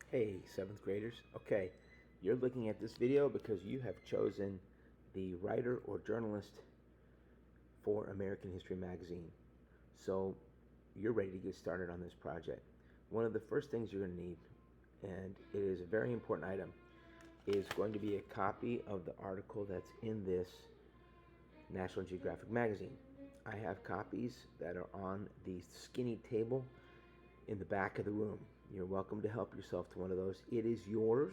Hey, seventh graders. Okay, you're looking at this video because you have chosen the writer or journalist for American History Magazine. So you're ready to get started on this project. One of the first things you're going to need, and it is a very important item, is going to be a copy of the article that's in this National Geographic magazine. I have copies that are on the skinny table in the back of the room. You're welcome to help yourself to one of those. It is yours.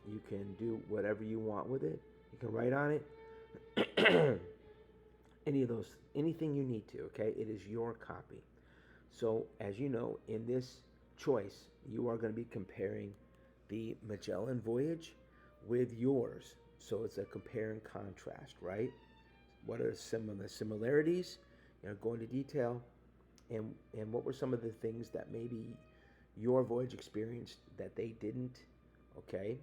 You can do whatever you want with it. You can write on it. Any of those, anything you need to, okay? It is your copy. So, as you know, in this choice, you are going to be comparing the Magellan voyage with yours. So it's a compare and contrast, right? What are some of the similarities? Go into detail. And what were some of the things that maybe your voyage experienced that they didn't? Okay.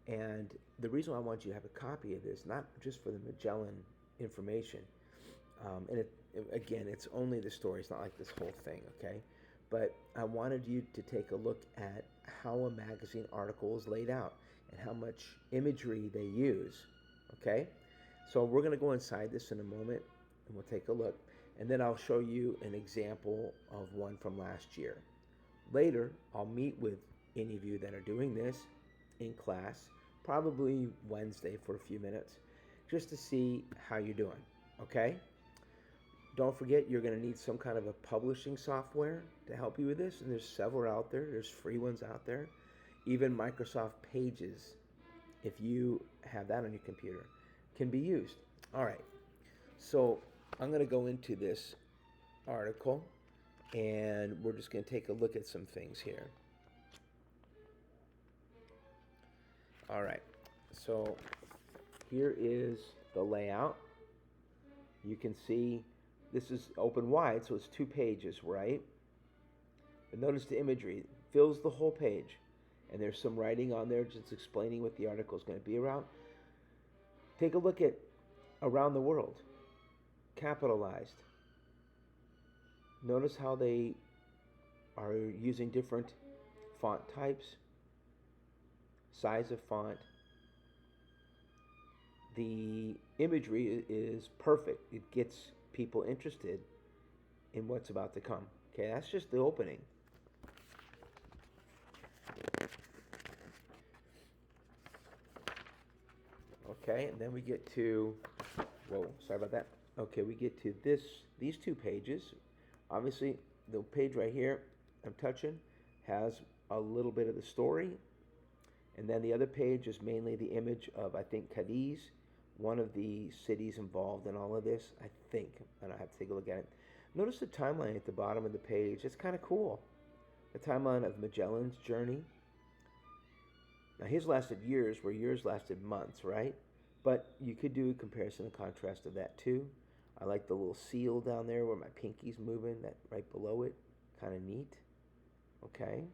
And the reason why I want you to have a copy of this, not just for the Magellan information, again, it's only the story. It's not like this whole thing, okay? But I wanted you to take a look at how a magazine article is laid out and how much imagery they use, okay? So we're going to go inside this in a moment, and we'll take a look. And then I'll show you an example of one from last year. Later, I'll meet with any of you that are doing this in class, probably Wednesday for a few minutes, just to see how you're doing, okay? Don't forget you're going to need some kind of a publishing software to help you with this, and there's several out there. There's free ones out there. Even Microsoft Pages, if you have that on your computer, can be used. All right, so I'm going to go into this article, and we're just going to take a look at some things here. All right, so here is the layout. You can see this is open wide, so it's 2 pages, right? But notice the imagery it fills the whole page, and there's some writing on there just explaining what the article is going to be around. Take a look at around the world, capitalized. Notice how they are using different font types, size of font. The imagery is perfect. It gets people interested in what's about to come. Okay, that's just the opening. Okay, and then we get to, whoa, sorry about that. Okay, we get to these 2 pages. Obviously, the page right here I'm touching has a little bit of the story, and then the other page is mainly the image of, I think, Cadiz, one of the cities involved in all of this, I think, and I have to take a look at it. Notice the timeline at the bottom of the page. It's kind of cool. The timeline of Magellan's journey. Now, his lasted years, where yours lasted months, right? But you could do a comparison and contrast of that too. I like the little seal down there where my pinky's moving, that right below it. Kind of neat. Okay.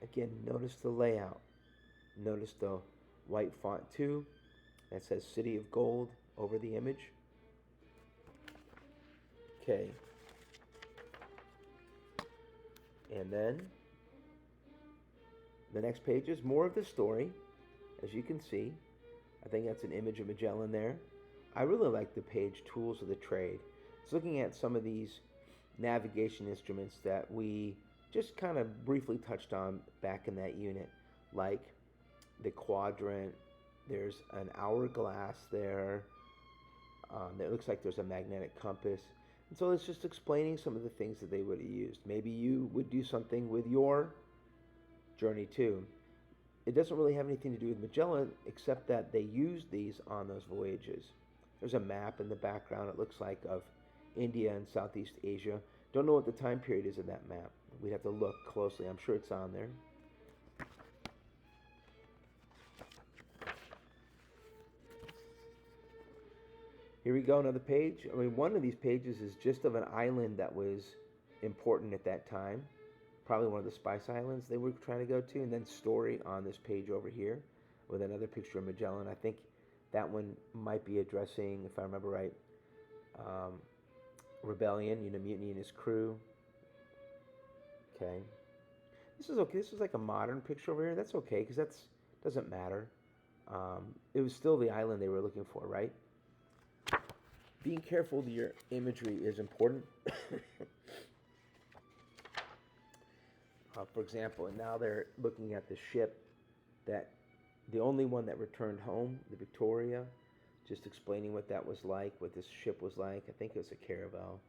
Again, notice the layout. Notice the white font too. That says City of Gold over the image. Okay. And then the next page is more of the story, as you can see. I think that's an image of Magellan there. I really like the page Tools of the Trade. It's looking at some of these navigation instruments that we just kind of briefly touched on back in that unit, like the quadrant. There's an hourglass there. It looks like there's a magnetic compass. And so it's just explaining some of the things that they would have used. Maybe you would do something with your journey too. It doesn't really have anything to do with Magellan except that they used these on those voyages. There's a map in the background, it looks like, of India and Southeast Asia. Don't know what the time period is in that map. We'd have to look closely. I'm sure it's on there. Here we go, another page. I mean, one of these pages is just of an island that was important at that time. Probably one of the Spice Islands they were trying to go to. And then story on this page over here with another picture of Magellan. I think that one might be addressing, if I remember right, rebellion, mutiny and his crew. Okay. This is okay. This is like a modern picture over here. That's okay because that's doesn't matter. It was still the island they were looking for, right? Being careful with your imagery is important. For example, and now they're looking at the ship that the only one that returned home, the Victoria, just explaining what that was like, what this ship was like. I think it was a Caravel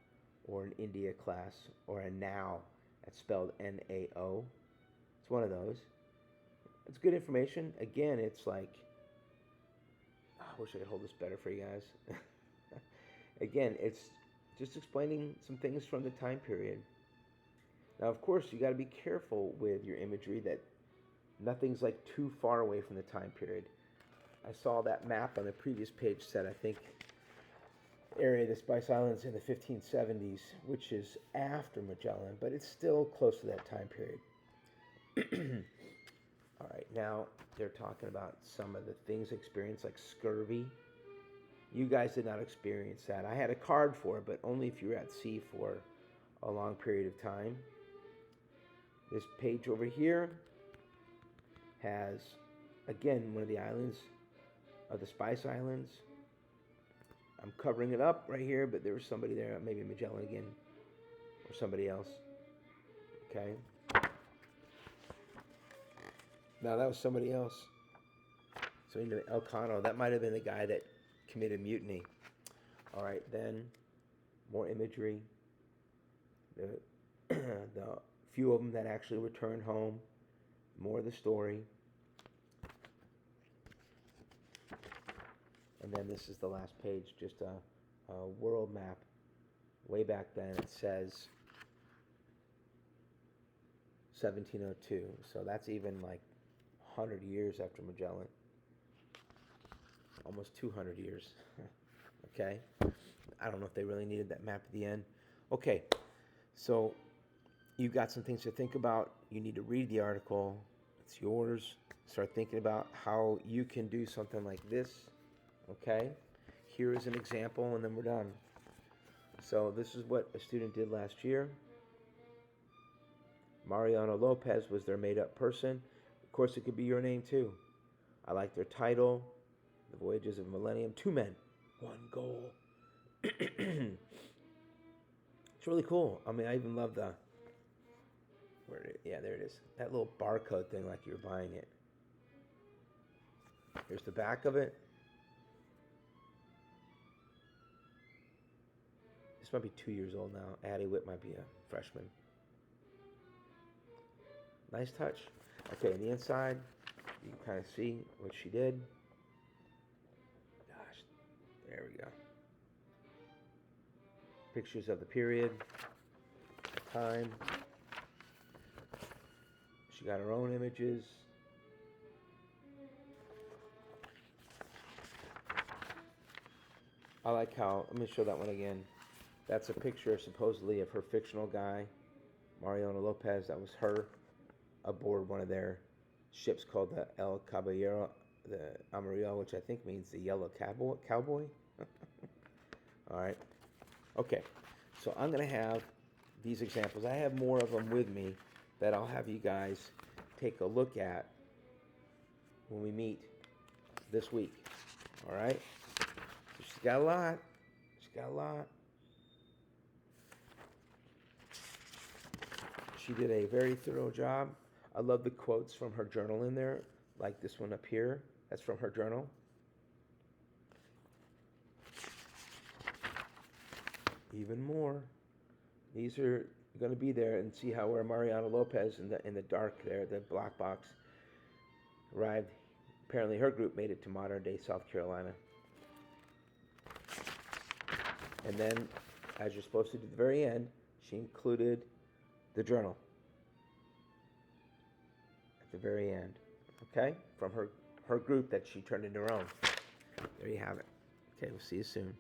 or an India class or a Nao. That's spelled N-A-O. It's one of those. It's good information. Again, it's like, I wish I could hold this better for you guys. Again, it's just explaining some things from the time period. Now, of course, you got to be careful with your imagery that nothing's like too far away from the time period. I saw that map on the previous page said, I think, area of the Spice Islands in the 1570s, which is after Magellan, but it's still close to that time period. All right, now they're talking about some of the things experienced, like scurvy. You guys did not experience that. I had a card for it, but only if you were at sea for a long period of time. This page over here has, again, one of the islands of the Spice Islands. I'm covering it up right here, but there was somebody there, maybe Magellan again, or somebody else. Okay. Now that was somebody else. So into Elcano, that might have been the guy that committed mutiny. All right, then more imagery. The few of them that actually returned home. More of the story. And then this is the last page, just a world map. Way back then it says 1702. So that's even like 100 years after Magellan. Almost 200 years. Okay? I don't know if they really needed that map at the end. Okay, so you've got some things to think about. You need to read the article. It's yours. Start thinking about how you can do something like this. Okay? Here is an example, and then we're done. So this is what a student did last year. Mariano Lopez was their made-up person. Of course, it could be your name, too. I like their title, The Voyages of Millennium. 2 men, 1 goal. It's really cool. I mean, I even love the... yeah, there it is. That little barcode thing like you're buying it. Here's the back of it. This might be 2 years old now. Addie Whitt might be a freshman. Nice touch. Okay, on the inside, you can kind of see what she did. Gosh, there we go. Pictures of the period, time. She got her own images. I like how, let me show that one again. That's a picture supposedly of her fictional guy, Mariano Lopez. That was her aboard one of their ships called the El Caballero, the Amarillo, which I think means the yellow cowboy. All right. Okay. So I'm going to have these examples. I have more of them with me that I'll have you guys take a look at when we meet this week. All right. So she's got a lot. She's got a lot. She did a very thorough job. I love the quotes from her journal in there, like this one up here. That's from her journal. Even more. These are going to be there, and see how where Mariano Lopez in the dark there, the black box, arrived. Apparently her group made it to modern day South Carolina. And then, as you're supposed to do at the very end, she included the journal at the very end, okay? From her group that she turned into her own. There you have it. Okay, we'll see you soon.